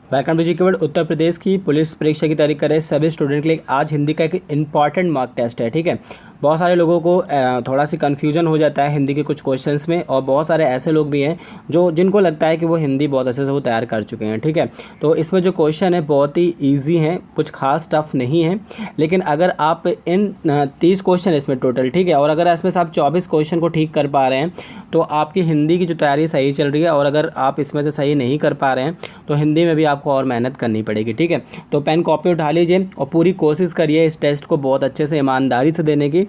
Welcome to जी केवल। उत्तर प्रदेश की police परीक्षा की तैयारी कर रहे सभी स्टूडेंट के लिए आज हिंदी का एक इंपॉर्टेंट मॉक टेस्ट है। ठीक है, बहुत सारे लोगों को थोड़ा सी कन्फ्यूजन हो जाता है हिंदी के कुछ क्वेश्चंस में, और बहुत सारे ऐसे लोग भी हैं जो जिनको लगता है कि वो हिंदी बहुत अच्छे से वो तैयार कर चुके हैं। ठीक है, तो इसमें जो क्वेश्चन है बहुत ही ईजी हैं, कुछ खास टफ नहीं है। लेकिन अगर आप इन 30 क्वेश्चन इसमें टोटल, ठीक है, और अगर इसमें से आप 24 क्वेश्चन को ठीक कर पा रहे हैं तो आपकी हिंदी की जो तैयारी सही चल रही है। और अगर आप इसमें से सही नहीं कर पा रहे हैं तो हिंदी में भी आपको और मेहनत करनी पड़ेगी। ठीक है, तो पेन कॉपी उठा लीजिए और पूरी कोशिश करिए इस टेस्ट को बहुत अच्छे से ईमानदारी से देने की।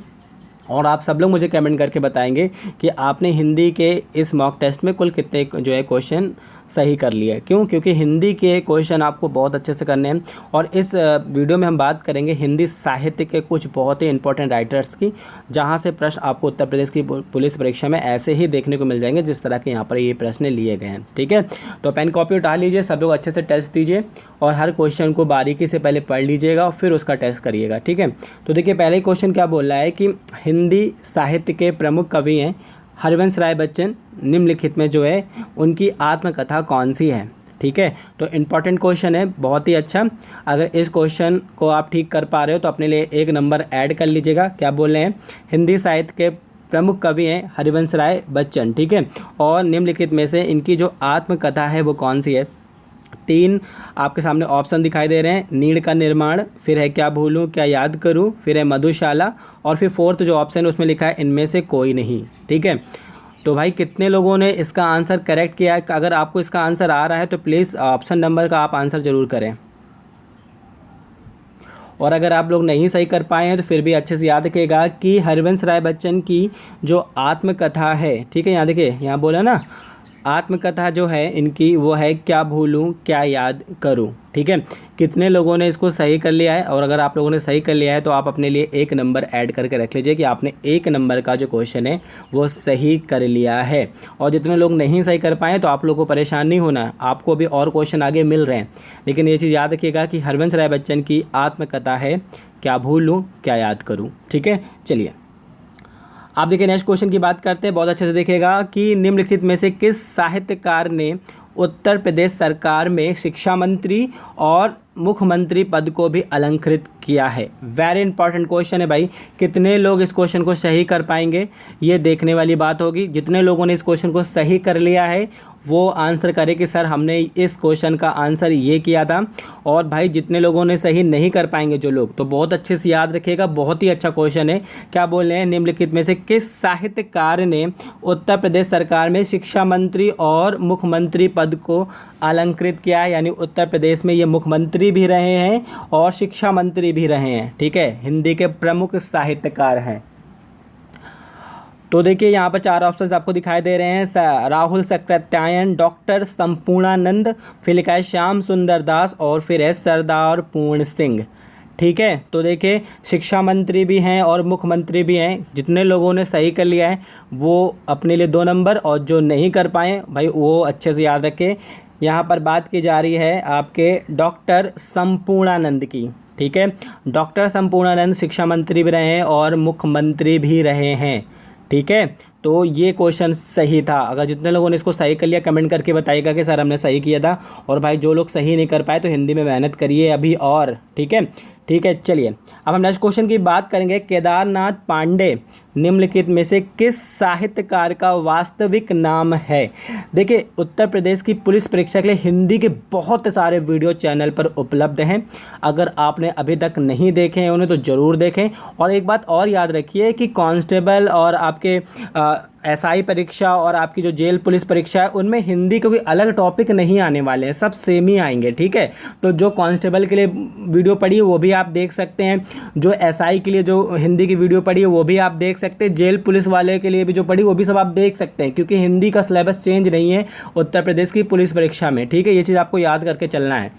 और आप सब लोग मुझे कमेंट करके बताएंगे कि आपने हिंदी के इस मॉक टेस्ट में कुल कितने जो है क्वेश्चन सही कर लिए। क्यों? क्योंकि हिंदी के क्वेश्चन आपको बहुत अच्छे से करने हैं। और इस वीडियो में हम बात करेंगे हिंदी साहित्य के कुछ बहुत ही इंपॉर्टेंट राइटर्स की, जहां से प्रश्न आपको उत्तर प्रदेश की पुलिस परीक्षा में ऐसे ही देखने को मिल जाएंगे जिस तरह के यहाँ पर ये प्रश्न लिए गए हैं। ठीक है, तो पेन कॉपी उठा लीजिए, सब लोग अच्छे से टेस्ट दीजिए और हर क्वेश्चन को बारीकी से पहले पढ़ लीजिएगा और फिर उसका टेस्ट करिएगा। ठीक है, तो देखिए पहले क्वेश्चन क्या बोल रहा है कि हिंदी साहित्य के प्रमुख कवि हैं हरिवंश राय बच्चन, निम्नलिखित में जो है उनकी आत्मकथा कौन सी है। ठीक है, तो इम्पॉर्टेंट क्वेश्चन है, बहुत ही अच्छा। अगर इस क्वेश्चन को आप ठीक कर पा रहे हो तो अपने लिए 1 नंबर ऐड कर लीजिएगा। क्या बोल रहे हैं? हिंदी साहित्य के प्रमुख कवि हैं हरिवंश राय बच्चन। ठीक है, और निम्नलिखित में से इनकी जो आत्मकथा है वो कौन सी है। 3 आपके सामने ऑप्शन दिखाई दे रहे हैं, नीड़ का निर्माण, फिर है क्या भूलूं क्या याद करूं, फिर है मधुशाला, और फिर 4th जो ऑप्शन है उसमें लिखा है इनमें से कोई नहीं। ठीक है, तो भाई कितने लोगों ने इसका आंसर करेक्ट किया है? अगर आपको इसका आंसर आ रहा है तो प्लीज़ ऑप्शन नंबर का आप आंसर ज़रूर करें। और अगर आप लोग नहीं सही कर पाए हैं तो फिर भी अच्छे से याद रखिएगा कि हरिवंश राय बच्चन की जो आत्मकथा है, ठीक है, यहाँ देखिए, यहाँ बोला ना आत्मकथा जो है इनकी वो है क्या भूलूं क्या याद करूं। ठीक है, कितने लोगों ने इसको सही कर लिया है? और अगर आप लोगों ने सही कर लिया है तो आप अपने लिए 1 नंबर ऐड करके रख लीजिए कि आपने 1 नंबर का जो क्वेश्चन है वो सही कर लिया है। और जितने लोग नहीं सही कर पाए तो आप लोगों को परेशान नहीं होना, आपको भी और क्वेश्चन आगे मिल रहे हैं। लेकिन ये चीज़ याद रखिएगा कि हरिवंश राय बच्चन की आत्मकथा है क्या भूलूं क्या याद करूँ। ठीक है, चलिए आप देखिए नेक्स्ट क्वेश्चन की बात करते हैं, बहुत अच्छे से देखिएगा कि निम्नलिखित में से किस साहित्यकार ने उत्तर प्रदेश सरकार में शिक्षा मंत्री और मुख्यमंत्री पद को भी अलंकृत किया है। वेरी इंपॉर्टेंट क्वेश्चन है भाई, कितने लोग इस क्वेश्चन को सही कर पाएंगे ये देखने वाली बात होगी। जितने लोगों ने इस क्वेश्चन को सही कर लिया है वो आंसर करे कि सर हमने इस क्वेश्चन का आंसर ये किया था। और भाई जितने लोगों ने सही नहीं कर पाएंगे जो लोग, तो बहुत अच्छे से याद रखिएगा, बहुत ही अच्छा क्वेश्चन है। क्या बोल रहे हैं? निम्नलिखित में से किस साहित्यकार ने उत्तर प्रदेश सरकार में शिक्षा मंत्री और मुख्यमंत्री पद को अलंकृत किया है, यानी उत्तर प्रदेश में ये मुख्यमंत्री भी रहे हैं और शिक्षा मंत्री भी रहे हैं। ठीक है, हिंदी के प्रमुख साहित्यकार हैं। तो देखिए यहाँ पर 4 ऑप्शंस आपको दिखाई दे रहे हैं, राहुल सकृत्यायन, डॉक्टर संपूर्णानंद, फिर लिखा है श्याम सुंदर दास, और फिर है सरदार पूर्ण सिंह। ठीक है, तो देखिए शिक्षा मंत्री भी हैं और मुख्यमंत्री भी हैं। जितने लोगों ने सही कर लिया है वो अपने लिए 2 नंबर, और जो नहीं कर पाए भाई वो अच्छे से याद रखें। यहाँ पर बात की जा रही है आपके डॉक्टर संपूर्णानंद की। ठीक है, डॉक्टर संपूर्णानंद शिक्षा मंत्री भी रहे हैं और मुख्यमंत्री भी रहे हैं। ठीक है, तो ये क्वेश्चन सही था। अगर जितने लोगों ने इसको सही कर लिया कमेंट करके बताइएगा कि सर हमने सही किया था। और भाई जो लोग सही नहीं कर पाए तो हिंदी में मेहनत करिए अभी और। ठीक है, ठीक है, चलिए अब हम नेक्स्ट क्वेश्चन की बात करेंगे। केदारनाथ पांडे निम्नलिखित में से किस साहित्यकार का वास्तविक नाम है? देखिए उत्तर प्रदेश की पुलिस परीक्षा के लिए हिंदी के बहुत सारे वीडियो चैनल पर उपलब्ध हैं। अगर आपने अभी तक नहीं देखे हैं उन्हें तो ज़रूर देखें। और एक बात और याद रखिए कि कांस्टेबल और आपके एसआई परीक्षा और आपकी जो जेल पुलिस परीक्षा है उनमें हिंदी के कोई अलग टॉपिक नहीं आने वाले हैं, सब सेम ही आएंगे। ठीक है, तो जो कांस्टेबल के लिए वीडियो पड़ी है वो भी आप देख सकते हैं, जो एसआई के लिए जो हिंदी की वीडियो पड़ी है वो भी आप देख सकते हैं, जेल पुलिस वाले के लिए भी जो पड़ी वो भी सब आप देख सकते हैं, क्योंकि हिंदी का सिलेबस चेंज नहीं है उत्तर प्रदेश की पुलिस परीक्षा में। ठीक है, ये चीज़ आपको याद करके चलना है।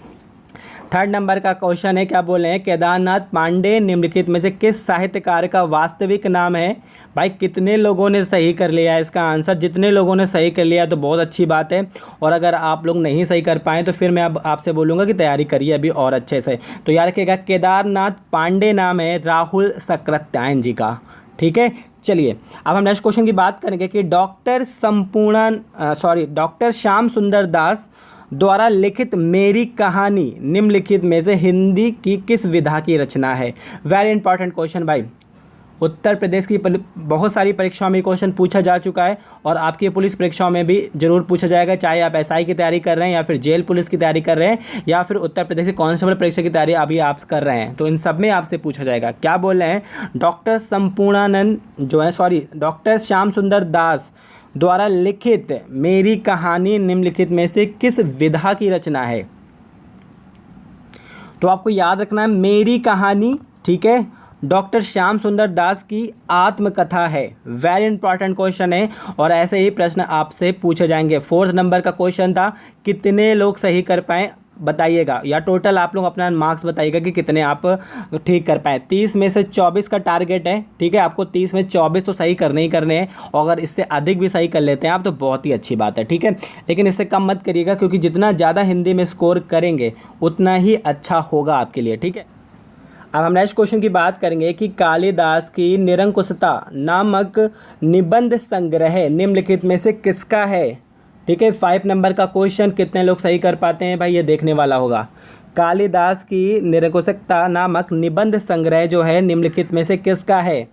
3rd नंबर का क्वेश्चन है, क्या बोले हैं? केदारनाथ पांडे निम्नलिखित में से किस साहित्यकार का वास्तविक नाम है? भाई कितने लोगों ने सही कर लिया है इसका आंसर? जितने लोगों ने सही कर लिया तो बहुत अच्छी बात है। और अगर आप लोग नहीं सही कर पाएँ तो फिर मैं अब आपसे बोलूँगा कि तैयारी करिए अभी और अच्छे से। तो याद रखिएगा केदारनाथ पांडे नाम है राहुल सकृत्यायन जी का। ठीक है, चलिए अब हम नेक्स्ट क्वेश्चन की बात करेंगे कि डॉक्टर श्याम सुंदर दास द्वारा लिखित मेरी कहानी निम्नलिखित में से हिंदी की किस विधा की रचना है। वेरी इंपॉर्टेंट क्वेश्चन भाई। उत्तर प्रदेश की बहुत सारी परीक्षाओं में क्वेश्चन पूछा जा चुका है और आपकी पुलिस परीक्षाओं में भी जरूर पूछा जाएगा, चाहे आप एसआई की तैयारी कर रहे हैं या फिर जेल पुलिस की तैयारी कर रहे हैं या फिर उत्तर प्रदेश की कांस्टेबल परीक्षा की तैयारी अभी आप कर रहे हैं, तो इन सब में आपसे पूछा जाएगा। क्या बोल रहे हैं, डॉक्टर श्याम सुंदर दास द्वारा लिखित मेरी कहानी निम्नलिखित में से किस विधा की रचना है। तो आपको याद रखना है मेरी कहानी, ठीक है, डॉक्टर श्याम सुंदर दास की आत्मकथा है। वेरी इंपॉर्टेंट क्वेश्चन है और ऐसे ही प्रश्न आपसे पूछे जाएंगे। 4th नंबर का क्वेश्चन था, कितने लोग सही कर पाए बताइएगा, या टोटल आप लोग अपना मार्क्स बताइएगा कि कितने आप ठीक कर पाए। 30 में से 24 का टारगेट है, ठीक है, आपको 30 में 24 तो सही करने ही करने हैं, और अगर इससे अधिक भी सही कर लेते हैं आप तो बहुत ही अच्छी बात है, ठीक है, लेकिन इससे कम मत करिएगा क्योंकि जितना ज़्यादा हिंदी में स्कोर करेंगे उतना ही अच्छा होगा आपके लिए, ठीक है। अब हम नेक्स्ट क्वेश्चन की बात करेंगे कि कालिदास की निरंकुशता नामक निबंध संग्रह निम्नलिखित में से किसका है, ठीक है। 5 नंबर का क्वेश्चन कितने लोग सही कर पाते हैं भाई, ये देखने वाला होगा। कालिदास की निरंकुशता नामक निबंध संग्रह जो है निम्नलिखित में से किसका है।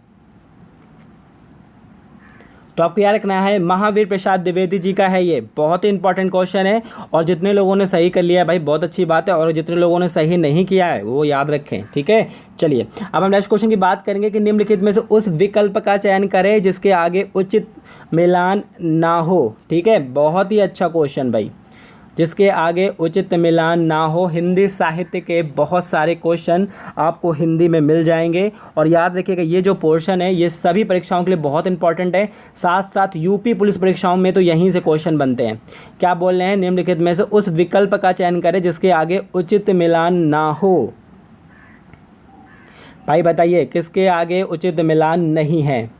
तो आपको याद रखना है महावीर प्रसाद द्विवेदी जी का है, ये बहुत ही इंपॉर्टेंट क्वेश्चन है और जितने लोगों ने सही कर लिया है भाई बहुत अच्छी बात है, और जितने लोगों ने सही नहीं किया है वो याद रखें, ठीक है। चलिए अब हम नेक्स्ट क्वेश्चन की बात करेंगे कि निम्नलिखित में से उस विकल्प का चयन करें जिसके आगे उचित मिलान ना हो, ठीक है, बहुत ही अच्छा क्वेश्चन भाई, जिसके आगे उचित मिलान ना हो। हिंदी साहित्य के बहुत सारे क्वेश्चन आपको हिंदी में मिल जाएंगे और याद रखिएगा ये जो पोर्शन है ये सभी परीक्षाओं के लिए बहुत इंपॉर्टेंट है, साथ साथ यूपी पुलिस परीक्षाओं में तो यहीं से क्वेश्चन बनते हैं। क्या बोल रहे हैं, निम्नलिखित में से उस विकल्प का चयन करें जिसके आगे उचित मिलान ना हो। भाई बताइए किसके आगे उचित मिलान नहीं है।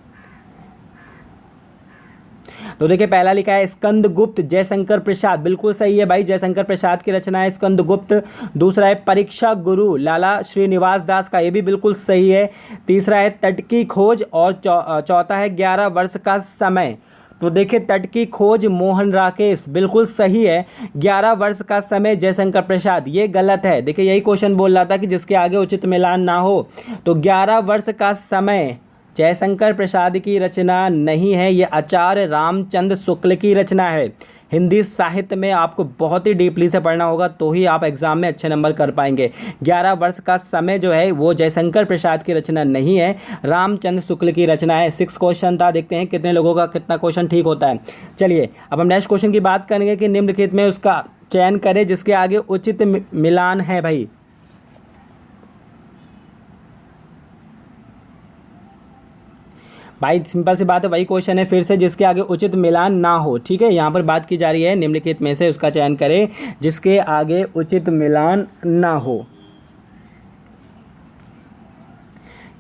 तो देखिए पहला लिखा है स्कंदगुप्त जयशंकर प्रसाद, बिल्कुल सही है भाई, जयशंकर प्रसाद की रचना है स्कंदगुप्त। दूसरा है परीक्षा गुरु लाला श्रीनिवास दास का, ये भी बिल्कुल सही है। तीसरा है तट की खोज और चौथा है 11 वर्ष का समय। तो देखिए तट की खोज मोहन राकेश, बिल्कुल सही है। 11 वर्ष का समय जयशंकर प्रसाद, ये गलत है। देखिए यही क्वेश्चन बोल रहा था कि जिसके आगे उचित मिलान ना हो, तो 11 वर्ष का समय जयशंकर प्रसाद की रचना नहीं है, ये आचार्य रामचंद्र शुक्ल की रचना है। हिंदी साहित्य में आपको बहुत ही डीपली से पढ़ना होगा तो ही आप एग्जाम में अच्छे नंबर कर पाएंगे। 11 वर्ष का समय जो है वो जयशंकर प्रसाद की रचना नहीं है, रामचंद्र शुक्ल की रचना है। 6 क्वेश्चन था, देखते हैं कितने लोगों का कितना क्वेश्चन ठीक होता है। चलिए अब हम नेक्स्ट क्वेश्चन की बात करेंगे कि निम्नलिखित में उसका चयन करें जिसके आगे उचित मिलान है। भाई सिंपल सी बात है, वही क्वेश्चन है फिर से, जिसके आगे उचित मिलान ना हो, ठीक है। यहाँ पर बात की जा रही है निम्नलिखित में से उसका चयन करें जिसके आगे उचित मिलान ना हो।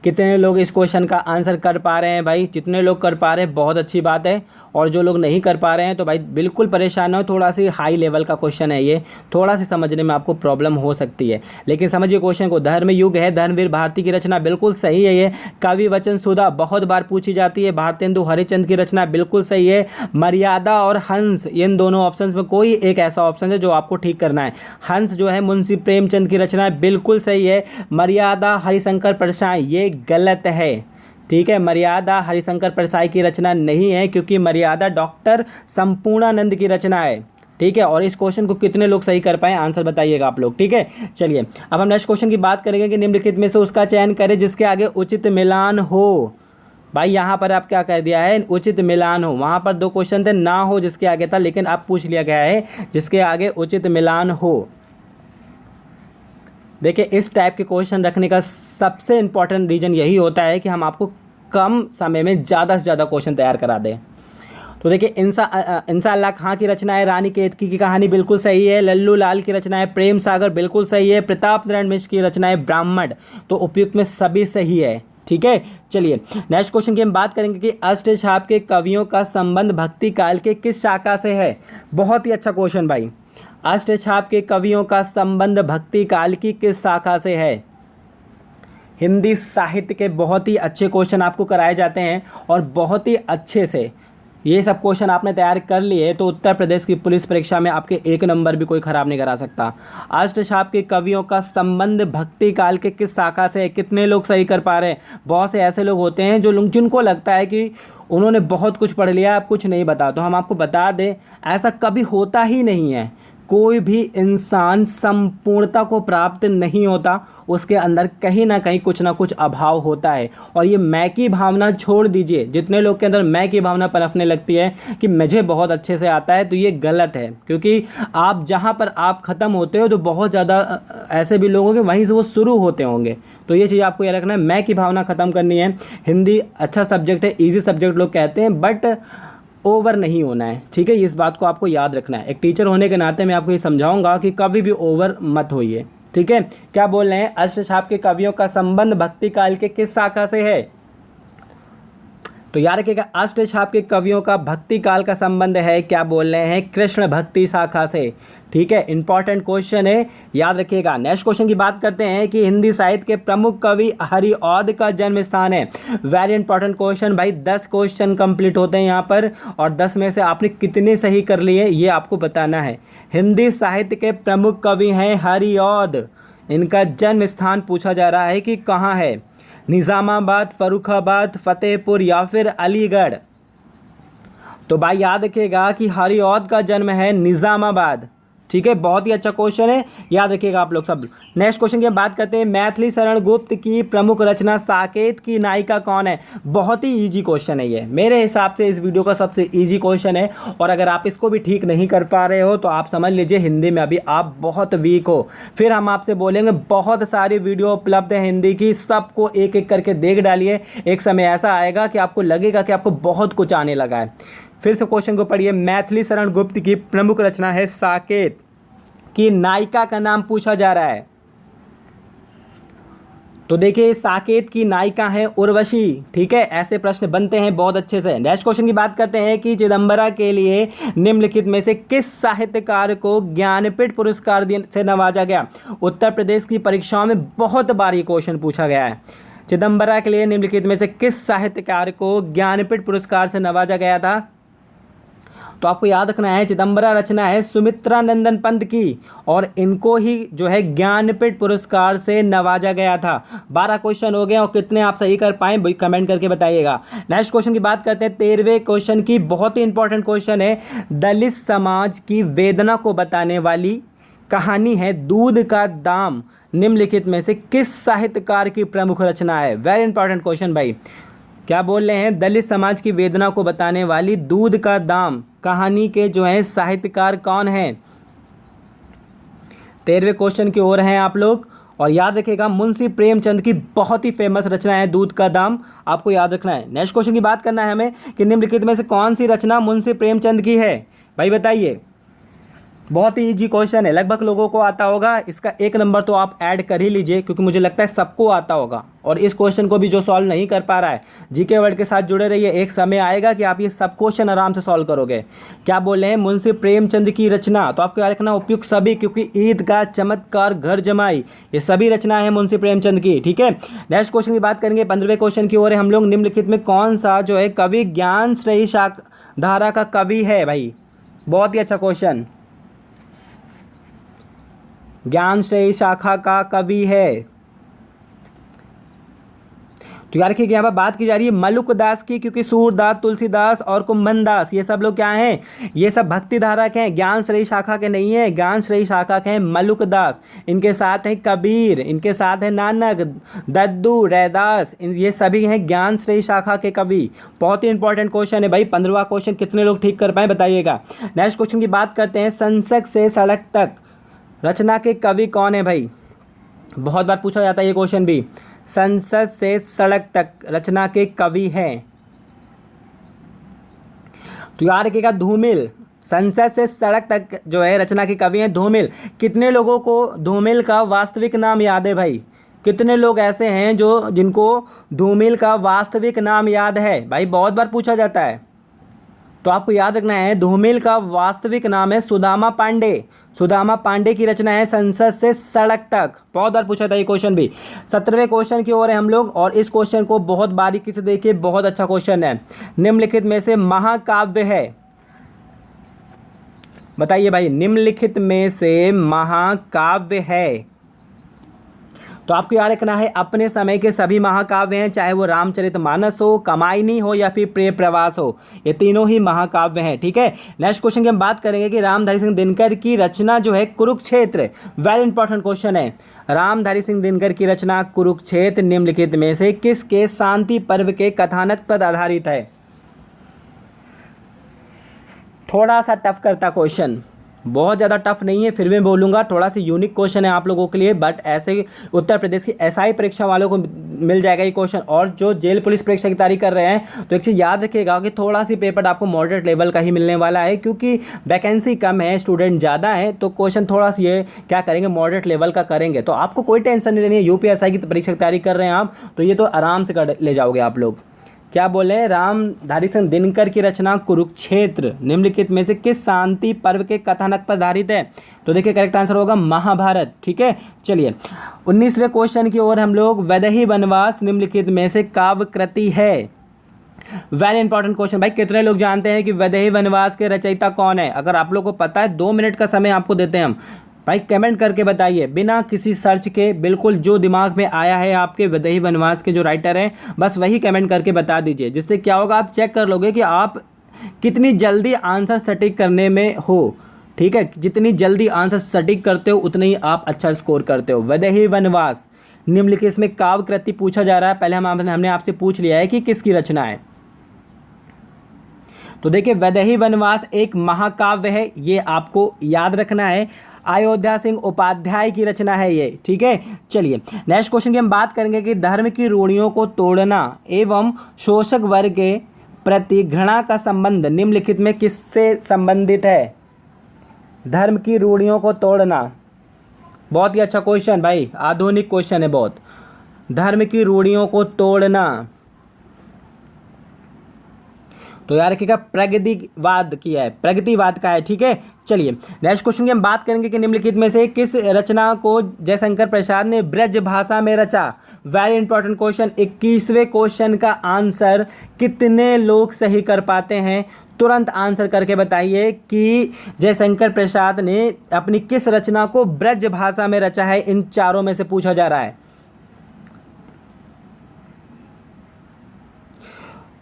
कितने लोग इस क्वेश्चन का आंसर कर पा रहे हैं भाई, जितने लोग कर पा रहे हैं बहुत अच्छी बात है, और जो लोग नहीं कर पा रहे हैं तो भाई बिल्कुल परेशान हो, थोड़ा सी हाई लेवल का क्वेश्चन है ये, थोड़ा सी समझने में आपको प्रॉब्लम हो सकती है, लेकिन समझिए क्वेश्चन को। धर्मयुग है धर्मवीर भारती की रचना, बिल्कुल सही है ये। कवि वचन सुधा बहुत बार पूछी जाती है, भारतेंदु हरिश्चंद्र की रचना, बिल्कुल सही है। मर्यादा और हंस, इन दोनों ऑप्शन में कोई एक ऐसा ऑप्शन है जो आपको ठीक करना है। हंस जो है मुंशी प्रेमचंद की रचना है, बिल्कुल सही है। मर्यादा हरिशंकर परसाई, ये गलत है, ठीक है। मर्यादा हरिशंकर परसाई की रचना नहीं है क्योंकि मर्यादा डॉक्टर संपूर्णानंद की रचना है, ठीक है। और इस क्वेश्चन को कितने लोग सही कर पाए आंसर बताइएगा आप लोग, ठीक है। चलिए अब हम नेक्स्ट क्वेश्चन की बात करेंगे कि निम्नलिखित में से उसका चयन करें जिसके आगे उचित मिलान हो। भाई यहाँ पर आप क्या कह दिया है, उचित मिलान हो, वहाँ पर 2 क्वेश्चन थे, ना हो जिसके आगे था, लेकिन अब पूछ लिया गया है जिसके आगे उचित मिलान हो। देखिए इस टाइप के क्वेश्चन रखने का सबसे इम्पॉर्टेंट रीज़न यही होता है कि हम आपको कम समय में ज़्यादा से ज़्यादा क्वेश्चन तैयार करा दें। तो देखिए इंसा अल्लाह खां की रचना है रानी केतकी की कहानी, बिल्कुल सही है। लल्लू लाल की रचना है प्रेम सागर, बिल्कुल सही है। प्रताप नारायण मिश्र की रचना है ब्राह्मण, तो उपयुक्त में सभी सही है, ठीक है। चलिए नेक्स्ट क्वेश्चन की हम बात करेंगे कि अष्टछाप के कवियों का संबंध भक्ति काल के किस शाखा से है। बहुत ही अच्छा क्वेश्चन भाई, अष्टछाप के कवियों का संबंध भक्ति काल की किस शाखा से है। हिंदी साहित्य के बहुत ही अच्छे क्वेश्चन आपको कराए जाते हैं और बहुत ही अच्छे से, ये सब क्वेश्चन आपने तैयार कर लिए तो उत्तर प्रदेश की पुलिस परीक्षा में आपके एक नंबर भी कोई खराब नहीं करा सकता। अष्टछाप के कवियों का संबंध भक्ति काल के किस शाखा से है? कितने लोग सही कर पा रहे हैं? बहुत से ऐसे लोग होते हैं जो जिनको लगता है कि उन्होंने बहुत कुछ पढ़ लिया, आप कुछ नहीं बता। तो हम आपको बता दें, ऐसा कभी होता ही नहीं है। कोई भी इंसान संपूर्णता को प्राप्त नहीं होता, उसके अंदर कहीं ना कुछ अभाव होता है। और ये मैं की भावना छोड़ दीजिए, जितने लोग के अंदर मैं की भावना पनपने लगती है कि मुझे बहुत अच्छे से आता है, तो ये गलत है। क्योंकि आप जहाँ पर आप ख़त्म होते हो तो बहुत ज़्यादा ऐसे भी लोग होंगे वहीं से वो शुरू होते होंगे। तो ये चीज़ आपको याद रखना है, मैं की भावना ख़त्म करनी है। हिंदी अच्छा सब्जेक्ट है, ईजी सब्जेक्ट लोग कहते हैं, बट ओवर नहीं होना है, ठीक है। इस बात को आपको याद रखना है। एक टीचर होने के नाते मैं आपको ये समझाऊंगा कि कभी भी ओवर मत होइए, ठीक है। क्या बोल रहे हैं? अष्टछाप के कवियों का संबंध भक्ति काल के किस शाखा से है? तो याद रखिएगा, अष्टछाप के कवियों का भक्ति काल का संबंध है, क्या बोल रहे हैं? कृष्ण भक्ति शाखा से, ठीक है। इंपॉर्टेंट क्वेश्चन है, याद रखिएगा। नेक्स्ट क्वेश्चन की बात करते हैं कि हिंदी साहित्य के प्रमुख कवि हरिऔध का जन्म स्थान है। वेरी इंपॉर्टेंट क्वेश्चन भाई, 10 क्वेश्चन कंप्लीट होते हैं यहाँ पर, और 10 में से आपने कितने सही कर लिए ये आपको बताना है। हिंदी साहित्य के प्रमुख कवि हैं हरिऔध, इनका जन्म स्थान पूछा जा रहा है कि कहाँ है? निज़ामाबाद, फर्रुखाबाद, फतेहपुर या फिर अलीगढ़? तो भाई याद रखिएगा कि हरिऔध का जन्म है निज़ामाबाद, ठीक है। बहुत ही अच्छा क्वेश्चन है, याद रखिएगा आप लोग सब। नेक्स्ट क्वेश्चन की हम बात करते हैं, मैथिली शरण गुप्त की प्रमुख रचना साकेत की नायिका कौन है? बहुत ही इजी क्वेश्चन है ये, मेरे हिसाब से इस वीडियो का सबसे इजी क्वेश्चन है। और अगर आप इसको भी ठीक नहीं कर पा रहे हो तो आप समझ लीजिए हिंदी में अभी आप बहुत वीक हो। फिर हम आपसे बोलेंगे बहुत सारी वीडियो उपलब्ध है हिंदी की, सबको एक एक करके देख डालिए। एक समय ऐसा आएगा कि आपको लगेगा कि आपको बहुत कुछ आने लगा है। फिर से क्वेश्चन को पढ़िए, मैथिली शरण गुप्त की प्रमुख रचना है साकेत की नायिका का नाम पूछा जा रहा है। तो देखिए, साकेत की नायिका है उर्वशी, ठीक है। ऐसे प्रश्न बनते हैं बहुत अच्छे से। नेक्स्ट क्वेश्चन की बात करते हैं कि चिदंबरा के लिए निम्नलिखित में से किस साहित्यकार को ज्ञानपीठ पुरस्कार से नवाजा गया? उत्तर प्रदेश की परीक्षाओं में बहुत बार ये क्वेश्चन पूछा गया है। चिदंबरा के लिए निम्नलिखित में से किस साहित्यकार को ज्ञानपीठ पुरस्कार से नवाजा गया था? तो आपको याद रखना है, चिदंबरा रचना है सुमित्रा नंदन पंत की, और इनको ही जो है ज्ञानपीठ पुरस्कार से नवाजा गया था। 12 क्वेश्चन हो गए, और कितने आप सही कर पाए कमेंट करके बताइएगा। नेक्स्ट क्वेश्चन की बात करते हैं, 13वें क्वेश्चन की। बहुत ही इंपॉर्टेंट क्वेश्चन है, दलित समाज की वेदना को बताने वाली कहानी है दूध का दाम, निम्नलिखित में से किस साहित्यकार की प्रमुख रचना है? वेरी इंपॉर्टेंट क्वेश्चन भाई। क्या बोल रहे हैं? दलित समाज की वेदना को बताने वाली दूध का दाम कहानी के जो है साहित्यकार कौन है? 13वें क्वेश्चन की ओर हैं आप लोग। और याद रखिएगा, मुंशी प्रेमचंद की बहुत ही फेमस रचना है दूध का दाम, आपको याद रखना है। नेक्स्ट क्वेश्चन की बात करना है हमें कि निम्नलिखित में से कौन सी रचना मुंशी प्रेमचंद की है? भाई बताइए, बहुत ही इजी क्वेश्चन है, लगभग लोगों को आता होगा। इसका एक नंबर तो आप ऐड कर ही लीजिए, क्योंकि मुझे लगता है सबको आता होगा। और इस क्वेश्चन को भी जो सॉल्व नहीं कर पा रहा है, जीके वर्ल्ड के साथ जुड़े रहिए, एक समय आएगा कि आप ये सब क्वेश्चन आराम से सॉल्व करोगे। क्या बोल रहे हैं? मुंशी प्रेमचंद की रचना, तो आपको याद रखना उपयुक्त सभी, क्योंकि ईद का चमत्कार घर जमाई, ये सभी रचना है मुंशी प्रेमचंद की, ठीक है। नेक्स्ट क्वेश्चन की बात करेंगे, 15वें क्वेश्चन की ओर हम लोग। निम्नलिखित में कौन सा जो है कवि ज्ञान श्रेयी धारा का कवि है? भाई बहुत ही अच्छा क्वेश्चन, ज्ञान श्रेयी शाखा का कवि है। तो यार देखिए, यहाँ पर बात की जा रही है मलुक दास की, क्योंकि सूरदास, तुलसीदास और कुम्भन दास ये सब लोग क्या हैं? ये सब भक्ति धारा के हैं, ज्ञान श्रेयी शाखा के नहीं है। ज्ञान श्रेयी शाखा के हैं मलुक दास, इनके साथ है कबीर, इनके साथ है नानक, दद्दू, रैदास, ये सभी हैं ज्ञान श्रेयी शाखा के कवि। बहुत ही इंपॉर्टेंट क्वेश्चन है भाई। 15वां क्वेश्चन कितने लोग ठीक कर पाए बताइएगा। नेक्स्ट क्वेश्चन की बात करते हैं, संसद से सड़क तक रचना के कवि कौन है? भाई बहुत बार पूछा जाता है ये क्वेश्चन भी। संसद से सड़क तक रचना के कवि हैं, तो याद रखिएगा धूमिल। संसद से सड़क तक जो है रचना के कवि हैं धूमिल। कितने लोगों को धूमिल का वास्तविक नाम याद है? भाई कितने लोग ऐसे हैं जिनको धूमिल का वास्तविक नाम याद है? भाई बहुत बार पूछा जाता है। तो आपको याद रखना है धूमिल का वास्तविक नाम है सुदामा पांडे। सुदामा पांडे की रचना है संसद से सड़क तक। बहुत बार पूछा था ये क्वेश्चन भी। 17वें क्वेश्चन की ओर है हम लोग, और इस क्वेश्चन को बहुत बारीकी से देखिए, बहुत अच्छा क्वेश्चन है। निम्नलिखित में से महाकाव्य है, बताइए भाई, निम्नलिखित में से महाकाव्य है। तो आपको याद रखना है अपने समय के सभी महाकाव्य हैं, चाहे वो रामचरितमानस हो, कमायनी हो या फिर प्रिय प्रवास हो, ये तीनों ही महाकाव्य हैं। ठीक है, नेक्स्ट क्वेश्चन की हम बात करेंगे कि रामधारी सिंह दिनकर की रचना जो है कुरुक्षेत्र, वेरी इंपॉर्टेंट क्वेश्चन है। रामधारी सिंह दिनकर की रचना कुरुक्षेत्र निम्नलिखित में से किसके शांति पर्व के कथानक पर आधारित है? थोड़ा सा टफ करता क्वेश्चन, बहुत ज़्यादा टफ नहीं है, फिर भी बोलूँगा थोड़ा सा यूनिक क्वेश्चन है आप लोगों के लिए, बट ऐसे उत्तर प्रदेश की एसआई परीक्षा वालों को मिल जाएगा ये क्वेश्चन। और जो जेल पुलिस परीक्षा की तैयारी कर रहे हैं तो एक चीज़ याद रखिएगा कि थोड़ा सी पेपर आपको मॉडरेट लेवल का ही मिलने वाला है, क्योंकि वैकेंसी कम है, स्टूडेंट ज़्यादा है, तो क्वेश्चन थोड़ा सा ये क्या करेंगे, मॉडरेट लेवल का करेंगे। तो आपको कोई टेंशन नहीं लेनी है, यूपीएसआई की परीक्षा की तैयारी कर रहे हैं आप, तो ये तो आराम से कर ले जाओगे आप लोग। क्या बोले, रामधारी सिंह दिनकर की रचना कुरुक्षेत्र निम्नलिखित में से किस शांति पर्व के कथानक पर आधारित है? तो देखिए करेक्ट आंसर होगा महाभारत। ठीक है, चलिए 19वें क्वेश्चन की ओर हम लोग, वैदेही वनवास निम्नलिखित में से काव्य कृति है। वेरी इंपॉर्टेंट क्वेश्चन भाई, कितने लोग जानते हैं कि वैदेही वनवास के रचयिता कौन है? अगर आप लोग को पता है 2 मिनट का समय आपको देते हैं हम, भाई कमेंट करके बताइए बिना किसी सर्च के, बिल्कुल जो दिमाग में आया है आपके वैदेही वनवास के जो राइटर हैं बस वही कमेंट करके बता दीजिए, जिससे क्या होगा, आप चेक कर लोगे कि आप कितनी जल्दी आंसर सटीक करने में हो। ठीक है, जितनी जल्दी आंसर सटीक करते हो उतनी ही आप अच्छा स्कोर करते हो। वैदेही वनवास निम्नलिखित इसमें काव्य कृति पूछा जा रहा है, पहले हमने आपसे पूछ लिया है कि किसकी रचना है। तो देखिए वैदेही वनवास एक महाकाव्य है, ये आपको याद रखना है। अयोध्या सिंह उपाध्याय की रचना है ये। ठीक है, चलिए नेक्स्ट क्वेश्चन की हम बात करेंगे कि धर्म की रूढ़ियों को तोड़ना एवं शोषक वर्ग के प्रति घृणा का संबंध निम्नलिखित में किससे संबंधित है? धर्म की रूढ़ियों को तोड़ना, बहुत ही अच्छा क्वेश्चन भाई, आधुनिक क्वेश्चन है बहुत। धर्म की रूढ़ियों को तोड़ना, तो यार रखिएगा प्रगतिवाद किया है, प्रगतिवाद का है। ठीक है, चलिए नेक्स्ट क्वेश्चन की हम बात करेंगे कि निम्नलिखित में से किस रचना को जयशंकर प्रसाद ने ब्रज भाषा में रचा? Very important question. 21वें क्वेश्चन का आंसर कितने लोग सही कर पाते हैं? तुरंत आंसर करके बताइए कि जयशंकर प्रसाद ने अपनी किस रचना को ब्रज भाषा में रचा है? इन चारों में से पूछा जा रहा है।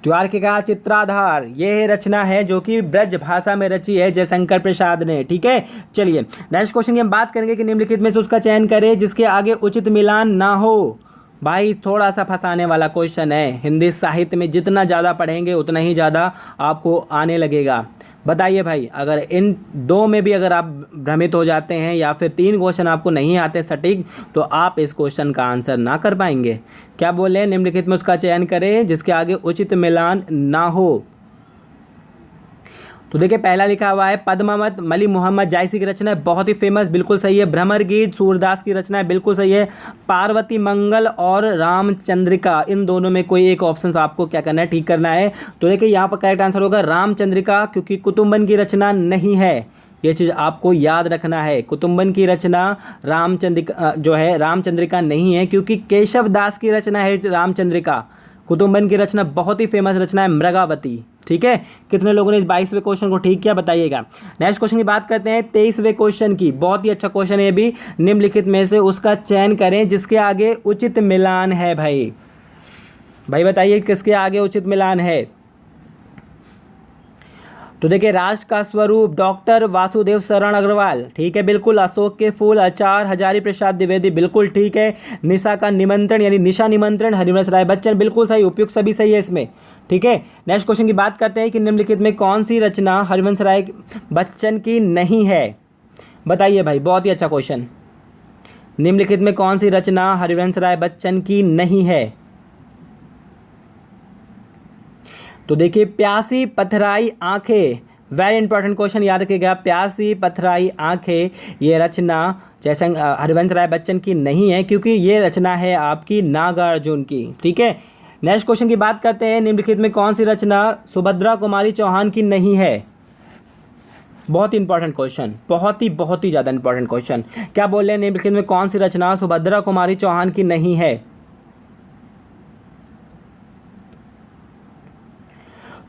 त्योहार के कहा चित्राधार, यह रचना है जो कि ब्रज भाषा में रची है जयशंकर प्रसाद ने। ठीक है, चलिए नेक्स्ट क्वेश्चन की हम बात करेंगे कि निम्नलिखित में से उसका चयन करें जिसके आगे उचित मिलान ना हो। भाई थोड़ा सा फंसाने वाला क्वेश्चन है, हिंदी साहित्य में जितना ज़्यादा पढ़ेंगे उतना ही ज़्यादा आपको आने लगेगा। बताइए भाई, अगर इन 2 में भी अगर आप भ्रमित हो जाते हैं या फिर 3 क्वेश्चन आपको नहीं आते सटीक, तो आप इस क्वेश्चन का आंसर ना कर पाएंगे। क्या बोले, निम्नलिखित में उसका चयन करें जिसके आगे उचित मिलान ना हो। तो देखिए पहला लिखा हुआ है पद्मावत, मलिक मोहम्मद जायसी की रचना है, बहुत ही फेमस, बिल्कुल सही है। भ्रमर गीत सूरदास की रचना है, बिल्कुल सही है। पार्वती मंगल और रामचंद्रिका, इन दोनों में कोई एक ऑप्शन आपको क्या करना है, ठीक करना है। तो देखिए यहाँ पर करेक्ट आंसर होगा रामचंद्रिका, क्योंकि कुतुम्बन की रचना नहीं है, ये चीज़ आपको याद रखना है। कुतुम्बन की रचना रामचंद्रिका जो है रामचंद्रिका नहीं है, क्योंकि केशव दास की रचना है रामचंद्रिका। कुतुम्बन की रचना बहुत ही फेमस रचना है मृगावती। ठीक है, कितने लोगों ने इस 22वें क्वेश्चन को ठीक किया बताइएगा। नेक्स्ट क्वेश्चन की बात करते हैं 23वें क्वेश्चन की, बहुत ही अच्छा क्वेश्चन है ये भी। निम्नलिखित में से उसका चयन करें जिसके आगे उचित मिलान है। भाई बताइए किसके आगे उचित मिलान है? तो देखिए राष्ट्र का स्वरूप डॉक्टर वासुदेव शरण अग्रवाल, ठीक है बिल्कुल। अशोक के फूल आचार हजारी प्रसाद द्विवेदी, बिल्कुल ठीक है। निशा का निमंत्रण यानी निशा निमंत्रण हरिवंश राय बच्चन, बिल्कुल सही, उपयुक्त सभी सही है इसमें। ठीक है, नेक्स्ट क्वेश्चन की बात करते हैं कि निम्नलिखित में कौन सी रचना हरिवंश राय बच्चन की नहीं है? बताइए भाई, बहुत ही अच्छा क्वेश्चन। निम्नलिखित में कौन सी रचना हरिवंश राय बच्चन की नहीं है? तो देखिए प्यासी पथराई आंखें, वेरी इंपॉर्टेंट क्वेश्चन, याद रखिएगा। प्यासी पथराई आंखें ये रचना जैसे हरिवंश राय बच्चन की नहीं है, क्योंकि ये रचना है आपकी नागार्जुन की। ठीक है, नेक्स्ट क्वेश्चन की बात करते हैं, निम्नलिखित में कौन सी रचना सुभद्रा कुमारी चौहान की नहीं है? बहुत ही इंपॉर्टेंट क्वेश्चन, बहुत ही ज़्यादा इंपॉर्टेंट क्वेश्चन। क्या बोल रहे हैं, निम्नलिखित में कौन सी रचना सुभद्रा कुमारी चौहान की नहीं है?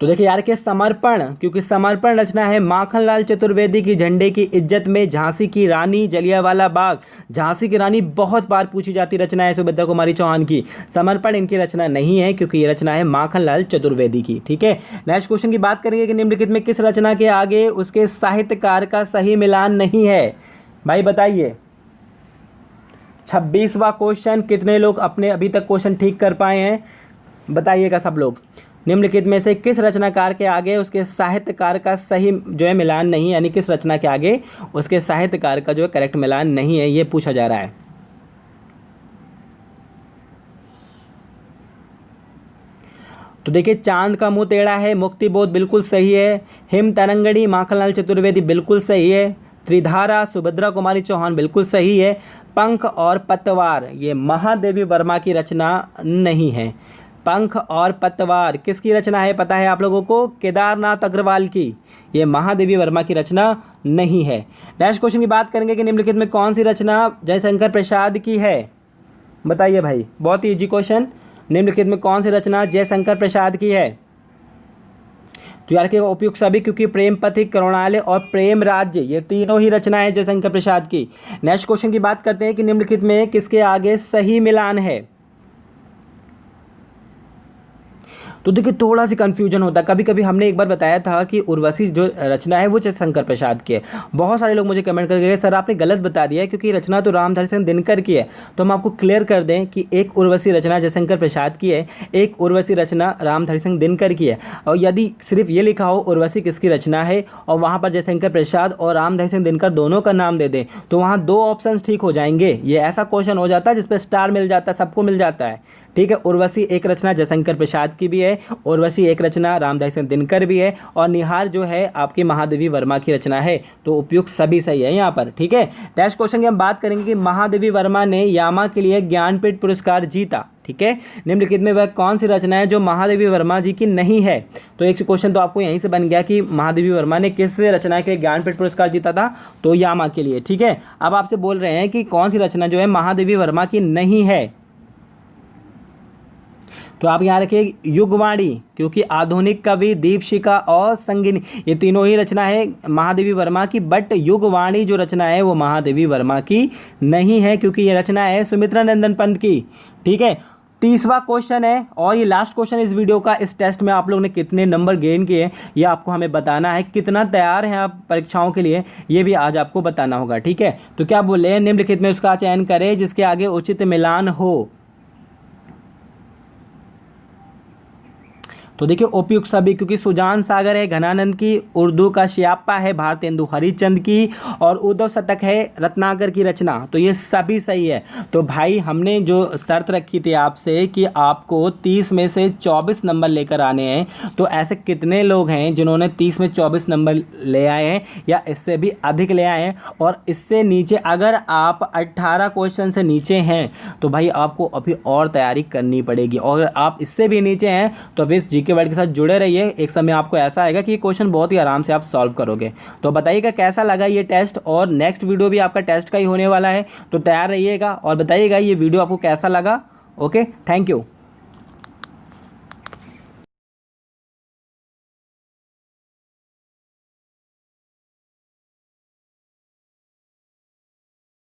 तो देखिए यार, के समर्पण, क्योंकि समर्पण रचना है माखनलाल चतुर्वेदी की झंडे की इज्जत में झांसी की रानी, जलियांवाला बाग। झांसी की रानी बहुत बार पूछी जाती रचना है सुभद्रा कुमारी चौहान की। समर्पण इनकी रचना नहीं है, क्योंकि ये रचना है माखनलाल चतुर्वेदी की। ठीक है, नेक्स्ट क्वेश्चन की बात करेंगे कि निम्नलिखित में किस रचना के आगे उसके साहित्यकार का सही मिलान नहीं है? भाई बताइए। 26वां क्वेश्चन। कितने लोग अपने अभी तक क्वेश्चन ठीक कर पाए हैं बताइएगा सब लोग। निम्नलिखित में से किस रचनाकार के आगे उसके साहित्यकार का सही जो है मिलान नहीं है, यानी किस रचना के आगे उसके साहित्यकार का जो है करेक्ट मिलान नहीं है, ये पूछा जा रहा है। तो देखिए, चांद का मुंह टेढ़ा है, मुक्तिबोध बिल्कुल सही है। हिम तरंगड़ी माखनलाल चतुर्वेदी बिल्कुल सही है। त्रिधारा सुभद्रा कुमारी चौहान बिल्कुल सही है। पंख और पतवार ये महादेवी वर्मा की रचना नहीं है। पंख और पतवार किसकी रचना है पता है आप लोगों को? केदारनाथ अग्रवाल की। ये महादेवी वर्मा की रचना नहीं है। नेक्स्ट क्वेश्चन की बात करेंगे कि निम्नलिखित में कौन सी रचना जयशंकर प्रसाद की है? बताइए भाई, बहुत ही इजी क्वेश्चन। निम्नलिखित में कौन सी रचना जयशंकर प्रसाद की है? तो यार के उपयुक्त सभी, क्योंकि प्रेम पथिक, करुणालय और प्रेम राज्य ये तीनों ही रचनाएं जयशंकर प्रसाद की। नेक्स्ट क्वेश्चन की बात करते हैं कि निम्नलिखित में किसके आगे सही मिलान है? तो देखिए, थोड़ा सी कन्फ्यूजन होता है। कभी कभी हमने एक बार बताया था कि उर्वशी जो रचना है वो जयशंकर प्रसाद की है। बहुत सारे लोग मुझे कमेंट करके गए, सर आपने गलत बता दिया है, क्योंकि रचना तो रामधारी सिंह दिनकर की है। तो हम आपको क्लियर कर दें कि एक उर्वशी रचना जयशंकर प्रसाद की है, एक उर्वशी रचना रामधारी सिंह दिनकर की है। और यदि सिर्फ ये लिखा हो उर्वशी किसकी रचना है और वहाँ पर जयशंकर प्रसाद और रामधारी सिंह दिनकर दोनों का नाम दे दें, तो वहाँ दो ऑप्शन ठीक हो जाएंगे। ये ऐसा क्वेश्चन हो जाता है जिसपे स्टार मिल जाता है, सबको मिल जाता है। ठीक है, उर्वशी एक रचना जयशंकर प्रसाद की भी है, उर्वशी एक रचना रामधारी सिंह दिनकर भी है, और निहार जो है आपकी महादेवी वर्मा की रचना है। तो उपयुक्त सभी सही है यहाँ पर। ठीक है, नेक्स्ट क्वेश्चन की हम बात करेंगे कि महादेवी वर्मा ने यामा के लिए ज्ञानपीठ पुरस्कार जीता। ठीक है, निम्नलिखित में वह कौन सी रचना है जो महादेवी वर्मा जी की नहीं है? तो एक क्वेश्चन तो आपको यहीं से बन गया कि महादेवी वर्मा ने किस रचना के लिए ज्ञानपीठ पुरस्कार जीता था? तो यामा के लिए। ठीक है, अब आपसे बोल रहे हैं कि कौन सी रचना जो है महादेवी वर्मा की नहीं है? तो आप यहाँ रखिए युगवाणी, क्योंकि आधुनिक कवि, दीपशिखा और संगिनी ये तीनों ही रचना है महादेवी वर्मा की, बट युगवाणी जो रचना है वो महादेवी वर्मा की नहीं है, क्योंकि ये रचना है सुमित्रा नंदन पंत की। ठीक है, 30वां क्वेश्चन है और ये लास्ट क्वेश्चन इस वीडियो का। इस टेस्ट में आप लोगों ने कितने नंबर गेन किए ये आपको हमें बताना है। कितना तैयार हैं आप परीक्षाओं के लिए ये भी आज आपको बताना होगा। ठीक है, तो क्या बोले हैं, निम्नलिखित में उसका चयन करें जिसके आगे उचित मिलान हो। तो देखिए, उपयुक्त सभी, क्योंकि सुजान सागर है घनानंद की, उर्दू का श्यापा है भारतेंदु हरिश्चंद्र की, और उद्धव शतक है रत्नाकर की रचना। तो ये सभी सही है। तो भाई हमने जो शर्त रखी थी आपसे कि आपको 30 में से 24 नंबर लेकर आने हैं, तो ऐसे कितने लोग हैं जिन्होंने 30 में 24 नंबर ले आए हैं या इससे भी अधिक ले आए हैं? और इससे नीचे अगर आप 18 क्वेश्चन से नीचे हैं तो भाई आपको अभी और तैयारी करनी पड़ेगी, और आप इससे भी नीचे हैं तो अभी इस के वर्ल्ड के साथ जुड़े रहिए। एक समय आपको ऐसा आएगा कि ये क्वेश्चन बहुत ही आराम से आप सॉल्व करोगे। तो बताइएगा कैसा लगा ये टेस्ट, और नेक्स्ट वीडियो भी आपका टेस्ट का ही होने वाला है, तो तैयार रहिएगा और बताइएगा ये वीडियो आपको कैसा लगा। Okay, thank you.